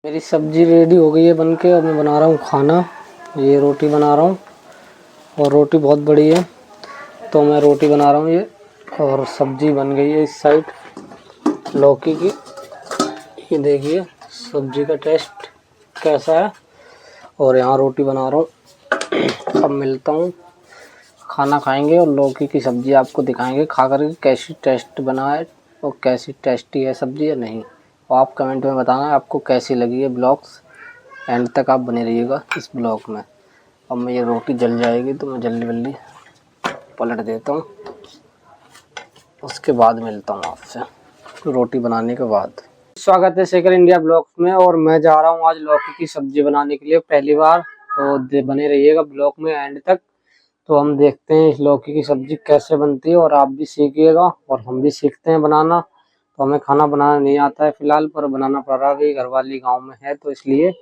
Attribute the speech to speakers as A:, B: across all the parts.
A: मेरी सब्जी रेडी हो गई है बन के। अब मैं बना रहा हूँ खाना। ये रोटी बना रहा हूँ और रोटी बहुत बड़ी है तो मैं रोटी बना रहा हूँ ये। और सब्जी बन गई है इस साइड लौकी की। ये देखिए सब्जी का टेस्ट कैसा है। और यहाँ रोटी बना रहा हूँ। अब मिलता हूँ, खाना खाएंगे और लौकी की सब्जी आपको दिखाएंगे खा कर कैसी टेस्ट बना है और कैसी टेस्टी है सब्जी या नहीं। और आप कमेंट में बताना आपको कैसी लगी है ब्लॉग्स। एंड तक आप बने रहिएगा इस ब्लॉग में। अब मैं ये रोटी जल जाएगी तो मैं जल्दी जल्दी पलट देता हूँ, उसके बाद मिलता हूँ आपसे रोटी बनाने के बाद। स्वागत है शेखर इंडिया ब्लॉग्स में। और मैं जा रहा हूँ आज लौकी की सब्जी बनाने के लिए पहली बार। तो बने रहिएगा ब्लॉग में एंड तक। तो हम देखते हैं इस लौकी की सब्जी कैसे बनती है और आप भी सीखिएगा और हम भी सीखते हैं बनाना। तो हमें खाना बनाना नहीं आता है फिलहाल, पर बनाना पड़ रहा है। घर वाली गाँव में है तो इसलिए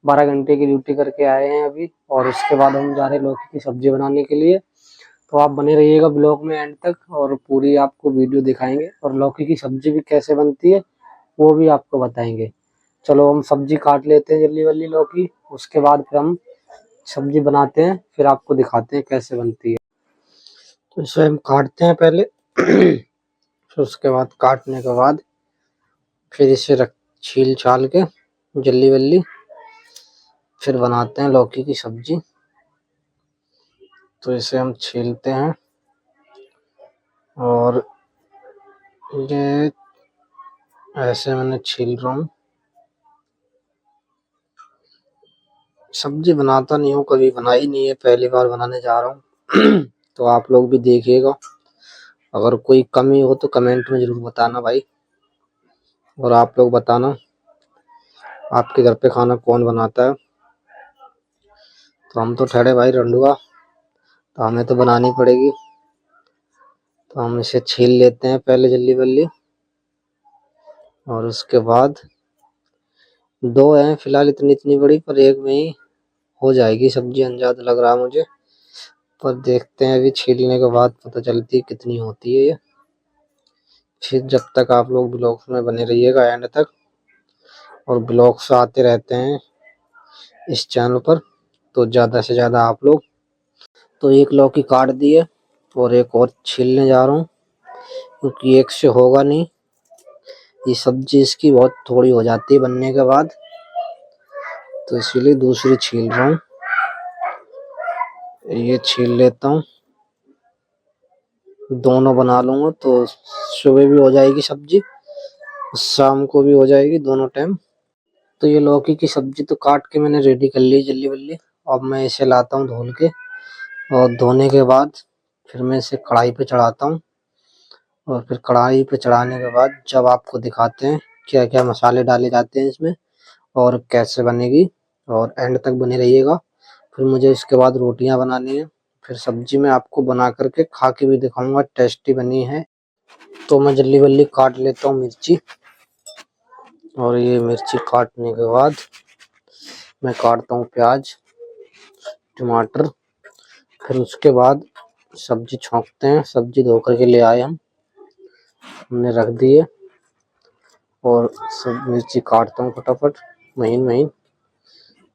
A: 12 घंटे की ड्यूटी करके आए हैं अभी। और उसके बाद हम जा रहे हैं लौकी की सब्जी बनाने के लिए। तो आप बने रहिएगा ब्लॉग में एंड तक और पूरी आपको वीडियो दिखाएंगे और लौकी की सब्जी भी कैसे बनती है वो भी आपको बताएंगे। चलो हम सब्जी काट लेते हैं जल्दी जल्दी लौकी, उसके बाद फिर हम सब्जी बनाते हैं, फिर आपको दिखाते हैं कैसे बनती है। तो इसे हम काटते हैं पहले फिर उसके बाद काटने के बाद फिर इसे रख छील छाल के जल्दी जल्दी फिर बनाते हैं लौकी की सब्जी। तो इसे हम छीलते हैं और ये ऐसे मैंने छील रहा हूँ। सब्जी बनाता नहीं हूँ, कभी बनाई नहीं है, पहली बार बनाने जा रहा हूँ। तो आप लोग भी देखिएगा, अगर कोई कमी हो तो कमेंट में जरूर बताना भाई। और आप लोग बताना आपके घर पे खाना कौन बनाता है। तो हम तो ठहरे भाई रंडुआ, तो हमें तो बनानी पड़ेगी। तो हम इसे छील लेते हैं पहले जल्दी जल्दी। और उसके बाद दो हैं फिलहाल, इतनी इतनी बड़ी, पर एक में ही हो जाएगी सब्जी अंदाजा लग रहा है मुझे। पर देखते हैं अभी छीलने के बाद पता चलती है कितनी होती है ये। फिर जब तक आप लोग ब्लॉग्स में बने रहिएगा एंड तक। और ब्लॉग्स आते रहते हैं इस चैनल पर, तो ज़्यादा से ज़्यादा आप लोग। तो एक लौकी काट दी है और एक और छीलने जा रहा हूँ क्योंकि एक से होगा नहीं। ये सब्जी इसकी बहुत थोड़ी हो जाती है बनने के बाद, तो इसीलिए दूसरी छील रहा हूँ। ये छील लेता हूँ, दोनों बना लूंगा तो सुबह भी हो जाएगी सब्जी, शाम को भी हो जाएगी, दोनों टाइम। तो ये लौकी की सब्जी तो काट के मैंने रेडी कर ली जल्दी जल्दी। अब मैं इसे लाता हूँ धुल के, और धोने के बाद फिर मैं इसे कढ़ाई पे चढ़ाता हूँ। और फिर कढ़ाई पे चढ़ाने के बाद जब आपको दिखाते हैं क्या क्या मसाले डाले जाते हैं इसमें और कैसे बनेगी, और एंड तक बने रहिएगा। फिर मुझे इसके बाद रोटियां बनानी है, फिर सब्जी मैं आपको बना करके खा के भी दिखाऊंगा टेस्टी बनी है। तो मैं जल्दी जल्दी काट लेता हूँ मिर्ची। और ये मिर्ची काटने के बाद मैं काटता हूँ प्याज टमाटर। फिर उसके बाद सब्जी छौंकते हैं। सब्जी धो करके ले आए हमने रख दी है। और सब मिर्ची काटता हूँ फटाफट महीन महीन।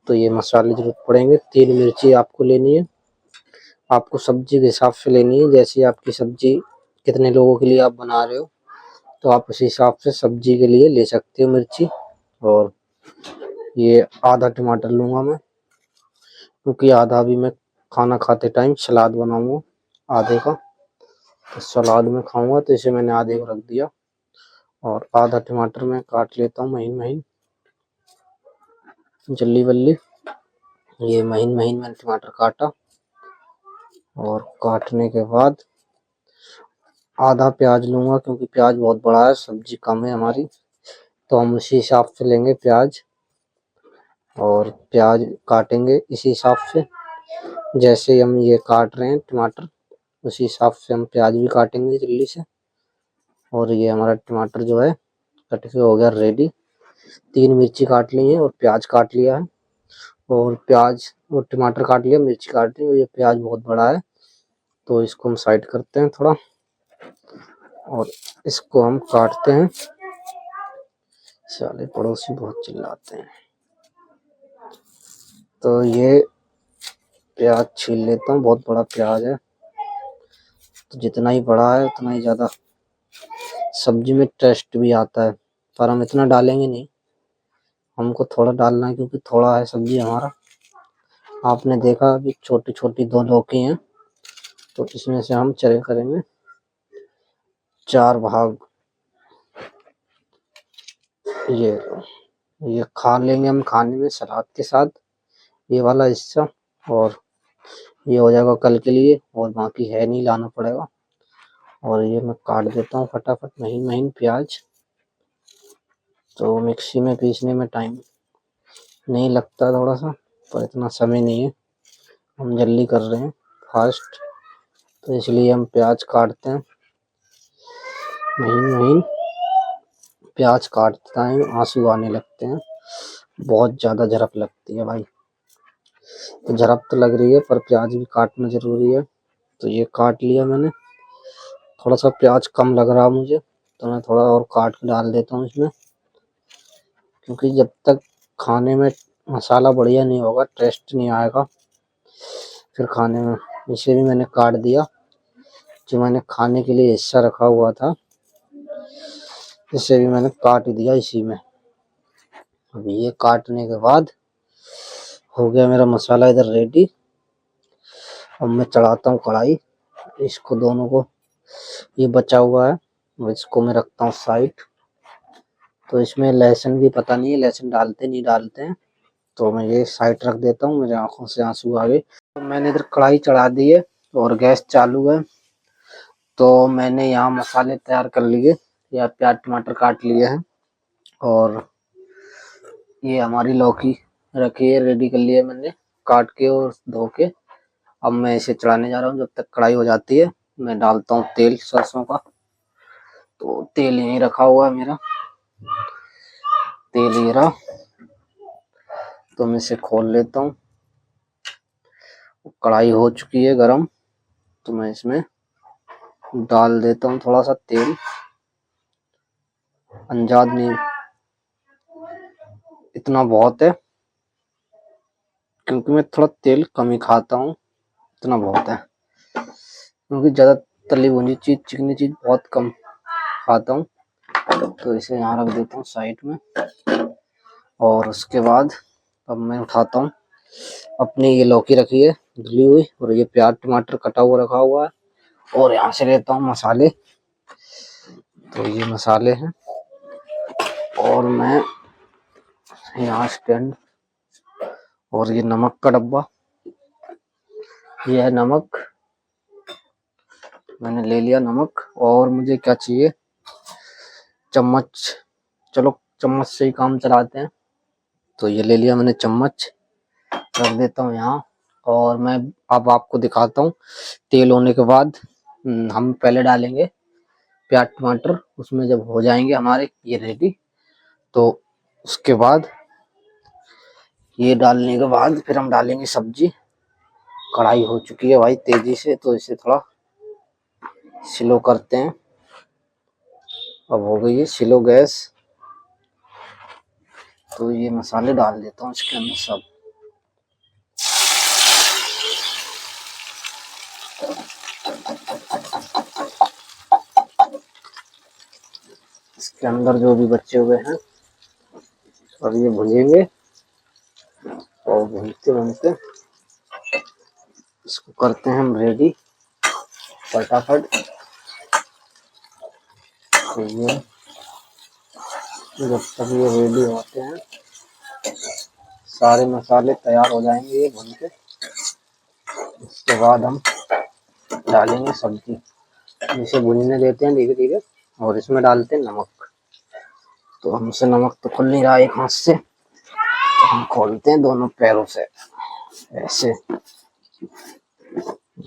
A: तो ये मसाले जरूरत पड़ेंगे। 3 मिर्ची आपको लेनी है, आपको सब्जी के हिसाब से लेनी है। जैसे आपकी सब्जी कितने लोगों के लिए आप बना रहे हो तो आप उसी हिसाब से सब्जी के लिए ले सकते हो मिर्ची। और ये आधा टमाटर लूंगा मैं, क्योंकि आधा भी मैं खाना खाते टाइम सलाद बनाऊंगा आधे का, तो सलाद में खाऊंगा, तो इसे मैंने आधे को रख दिया। और आधा टमाटर मैं काट लेता हूँ महीन महीन जल्दी जल्दी। ये महीन महीन मैंने टमाटर काटा। और काटने के बाद आधा प्याज लूंगा, क्योंकि प्याज बहुत बड़ा है, सब्जी कम है हमारी, तो हम उसी हिसाब से लेंगे प्याज। और प्याज काटेंगे इसी हिसाब से, जैसे हम ये काट रहे हैं टमाटर उसी हिसाब से हम प्याज भी काटेंगे जल्दी से। और ये हमारा टमाटर जो है कट के हो गया रेडी। 3 मिर्ची काट ली है और प्याज काट लिया है। और प्याज और टमाटर काट लिया, मिर्ची काट ली, और ये प्याज बहुत बड़ा है तो इसको हम साइड करते हैं थोड़ा। और इसको हम काटते हैं। साले पड़ोसी बहुत चिल्लाते हैं। तो ये प्याज छील लेता हूँ, बहुत बड़ा प्याज है, तो जितना ही बड़ा है उतना ही ज़्यादा सब्जी में टेस्ट भी आता है। पर हम इतना डालेंगे नहीं, हमको थोड़ा डालना है क्योंकि थोड़ा है सब्जी हमारा। आपने देखा अभी छोटी छोटी 2 लौकी हैं, तो इसमें से हम चले करेंगे 4 भाग। ये खा लेंगे हम खाने में सलाद के साथ, ये वाला हिस्सा, और ये हो जाएगा कल के लिए, और बाकी है नहीं, लाना पड़ेगा। और ये मैं काट देता हूँ फटाफट महीन महीन प्याज। तो मिक्सी में पीसने में टाइम नहीं लगता थोड़ा सा, पर इतना समय नहीं है, हम जल्दी कर रहे हैं फास्ट, तो इसलिए हम प्याज काटते हैं महीन महीन। प्याज काटता है आंसू आने लगते हैं, बहुत ज़्यादा झड़प लगती है भाई। तो झड़प तो लग रही है पर प्याज भी काटना ज़रूरी है। तो ये काट लिया मैंने, थोड़ा सा प्याज कम लग रहा मुझे, तो मैं थोड़ा और काट के डाल देता हूँ इसमें, क्योंकि जब तक खाने में मसाला बढ़िया नहीं होगा टेस्ट नहीं आएगा फिर खाने में। इसे भी मैंने काट दिया, जो मैंने खाने के लिए हिस्सा रखा हुआ था इसे भी मैंने काट दिया इसी में। अभी ये काटने के बाद हो गया मेरा मसाला इधर रेडी। अब मैं चढ़ाता हूँ कढ़ाई, इसको दोनों को, ये बचा हुआ है इसको मैं रखता हूँ साइड। तो इसमें लहसुन भी पता नहीं है लहसुन डालते नहीं डालते हैं, तो मैं ये साइड रख देता हूँ, मेरे आंखों से आंसू आ गए। तो मैंने इधर कढ़ाई चढ़ा दी है और गैस चालू है। तो मैंने यहाँ मसाले तैयार कर लिए, या प्याज टमाटर काट लिए हैं, और ये हमारी लौकी रखी है, रेडी कर लिया मैंने काट के और धो के। अब मैं इसे चढ़ाने जा रहा हूँ, जब तक कढ़ाई हो जाती है मैं डालता हूँ तेल सरसों का। तो तेल यहीं रखा हुआ है मेरा, तेल ये रहा, तो मैं इसे खोल लेता हूँ। कढ़ाई हो चुकी है गरम, तो मैं इसमें डाल देता हूँ थोड़ा सा तेल, अंदाज नहीं, इतना बहुत है क्योंकि मैं थोड़ा तेल कम ही खाता हूँ, इतना बहुत है क्योंकि ज़्यादा तली भुनी चीज़ चिकनी चीज़ बहुत कम खाता हूँ। तो इसे यहाँ रख देता हूँ साइड में, और उसके बाद अब मैं उठाता हूँ अपनी ये लौकी रखी है धुली हुई, और ये प्याज टमाटर कटा हुआ रखा हुआ है, और यहाँ से लेता हूँ मसाले। तो ये मसाले हैं, और मैं यहाँ स्टैंड, और ये नमक का डब्बा, ये है नमक, मैंने ले लिया नमक। और मुझे क्या चाहिए, चम्मच, चलो चम्मच से ही काम चलाते हैं। तो ये ले लिया मैंने चम्मच, रख देता हूँ यहाँ। और मैं अब आपको दिखाता हूँ तेल होने के बाद हम पहले डालेंगे प्याज टमाटर, उसमें जब हो जाएंगे हमारे ये रेडी, तो उसके बाद ये डालने के बाद फिर हम डालेंगे सब्जी। कढ़ाई हो चुकी है भाई तेजी से, तो इसे थोड़ा स्लो करते हैं। अब हो गई है स्लो गैस, तो ये मसाले डाल देता हूँ इसके अंदर सब। इसके अंदर जो भी बचे हुए हैं और ये भुनेंगे, और भूनते भूनते इसको करते हैं हम रेडी फटाफट। तो ये जब तक ये रेडी होते हैं सारे मसाले तैयार हो जाएंगे ये भून के, उसके बाद हम डालेंगे सब्जी, इसे भुनने देते हैं धीरे धीरे, और इसमें डालते हैं नमक। तो हमसे नमक तो खुल नहीं रहा एक हाथ से, तो हम खोलते हैं दोनों पैरों से ऐसे,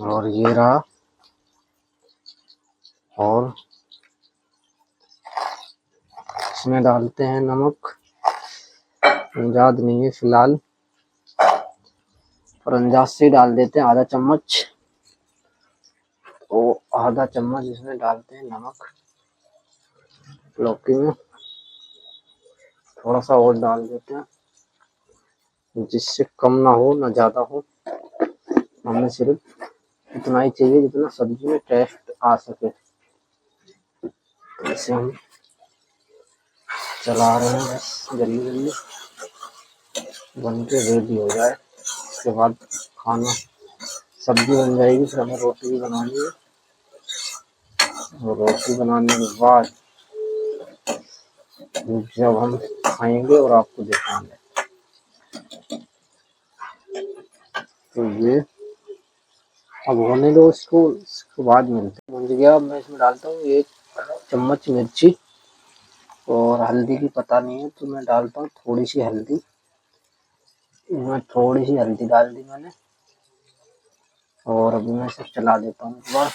A: और ये रहा। और इसमें डालते हैं नमक, अंदाज नहीं है फिलहाल, पर अंदाज से डाल देते हैं आधा चम्मच। तो आधा चम्मच इसमें डालते हैं नमक लौकी में, थोड़ा सा और डाल देते हैं, जिससे कम ना हो ना ज़्यादा हो। हमें सिर्फ इतना ही चाहिए जितना सब्जी में टेस्ट आ सके। तो इसे हम चला रहे हैं बस जल्दी जल्दी बन के रेडी हो जाए। उसके बाद खाना सब्जी बन जाएगी, फिर हमें रोटी भी बनानी है और रोटी बनाने के बाद जब हम खाएंगे और आपको दिखाएंगे। तो ये अब होने दो इसको, इसके बाद मिलते हैं। भुन गया, अब मैं इसमें डालता हूँ 1 चम्मच मिर्ची और हल्दी की पता नहीं है तो मैं डालता हूँ थोड़ी सी हल्दी। इसमें थोड़ी सी हल्दी डाल दी मैंने और अभी मैं इसे चला देता हूँ एक बार,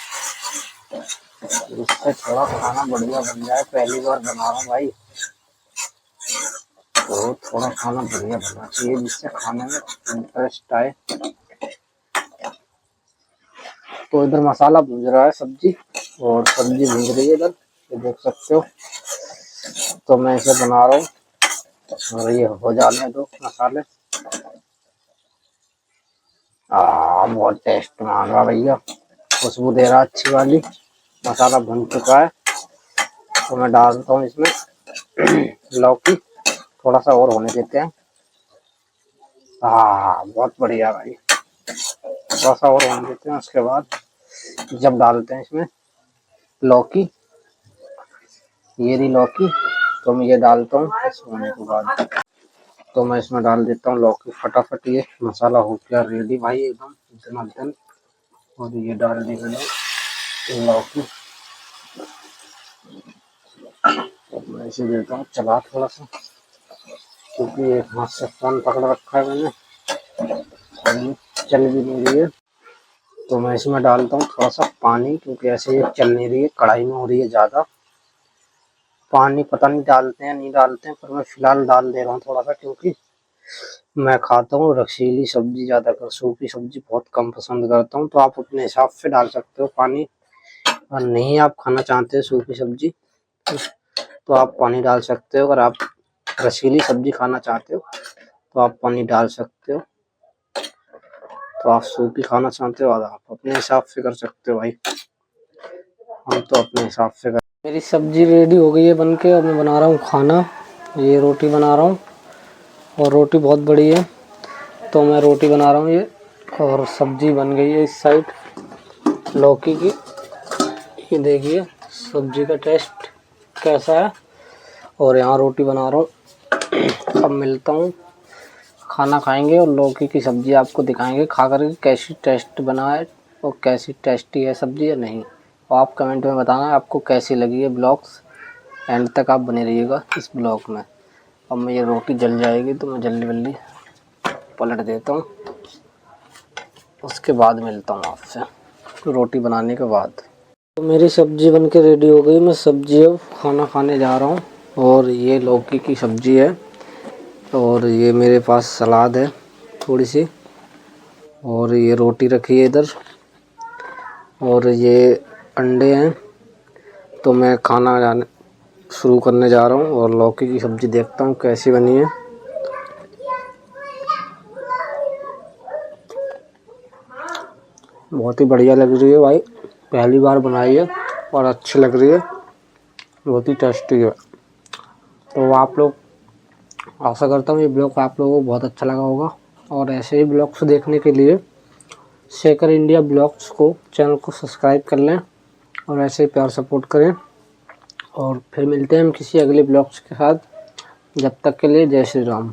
A: जिससे थोड़ा खाना बढ़िया बन जाए। पहली बार बना रहा हूँ भाई, तो थोड़ा खाना बढ़िया बनना चाहिए जिससे खाने में इंटरेस्ट आए। तो इधर मसाला भून रहा है सब्जी और सब्जी भून रही है इधर, ये देख सकते हो। तो मैं इसे बना रहा हूँ और ये हो जाने दो मसाले। बहुत टेस्ट मार रहा भैया, खुशबू दे रहा अच्छी वाली। मसाला भुन चुका है तो मैं डालता हूँ इसमें लौकी। थोड़ा सा और होने देते हैं। बहुत बढ़िया भाई, थोड़ा सा और होने देते हैं। उसके बाद जब डालते हैं इसमें लौकी, ये रही लौकी, तो मैं ये डालता हूँ इस होने के बाद। तो मैं इसमें डाल देता हूँ लौकी फटाफट। ये मसाला हो गया रेडी भाई एकदम दनादन। और ये डाल दी मैंने लौकी। तो मैं इसे देता हूँ चला थोड़ा सा, क्योंकि एक हाथ से फोन पकड़ रखा है मैंने और ये चल भी नहीं रही है। तो मैं इसमें डालता हूँ थोड़ा सा पानी, क्योंकि ऐसे ये चल नहीं रही है, कढ़ाई में हो रही है ज़्यादा। पानी पता नहीं डालते हैं नहीं डालते हैं, पर मैं फिलहाल डाल दे रहा हूँ थोड़ा सा, क्योंकि मैं खाता हूँ रसीली सब्जी ज़्यादातर, सूखी सब्जी बहुत कम पसंद करता हूँ। तो आप अपने हिसाब से डाल सकते हो पानी, और नहीं आप खाना चाहते हो सूखी सब्जी तो आप पानी डाल सकते हो। अगर आप रसीली सब्जी खाना चाहते हो तो आप पानी डाल सकते हो। तो आप सूखी खाना चाहते हो और आप अपने हिसाब से कर सकते हो भाई, हम तो अपने हिसाब से कर। मेरी सब्जी रेडी हो गई है बन के। अब मैं बना रहा हूँ खाना, ये रोटी बना रहा हूँ और रोटी बहुत बड़ी है तो मैं रोटी बना रहा हूँ ये। और सब्जी बन गई है इस साइड लौकी की, ये देखिए सब्जी का टेस्ट कैसा है। और यहाँ रोटी बना रहा हूँ। अब मिलता हूँ, खाना खाएंगे और लौकी की सब्जी आपको दिखाएंगे खा कर कैसी टेस्ट बना है और कैसी टेस्टी है सब्जी या नहीं। और आप कमेंट में बताना आपको कैसी लगी है ब्लॉग्स। एंड तक आप बने रहिएगा इस ब्लॉग में। अब मैं ये रोटी जल जाएगी तो मैं जल्दी जल्दी पलट देता हूँ, उसके बाद मिलता हूँ आपसे रोटी बनाने के बाद। तो मेरी सब्जी बन के रेडी हो गई। मैं सब्जी अब खाना खाने जा रहा हूँ। और ये लौकी की सब्जी है और ये मेरे पास सलाद है थोड़ी सी, और ये रोटी रखी है इधर, और ये अंडे हैं। तो मैं खाना शुरू करने जा रहा हूँ और लौकी की सब्ज़ी देखता हूँ कैसी बनी है। बहुत ही बढ़िया लग रही है भाई, पहली बार बनाई है और अच्छी लग रही है, बहुत ही टेस्टी है। तो आप लोग, आशा करता हूँ ये ब्लॉग आप लोगों को बहुत अच्छा लगा होगा। और ऐसे ही ब्लॉग्स देखने के लिए शेखर इंडिया ब्लॉग्स को चैनल को सब्सक्राइब कर लें और ऐसे ही प्यार सपोर्ट करें। और फिर मिलते हैं हम किसी अगले ब्लॉग्स के साथ। जब तक के लिए जय श्री राम।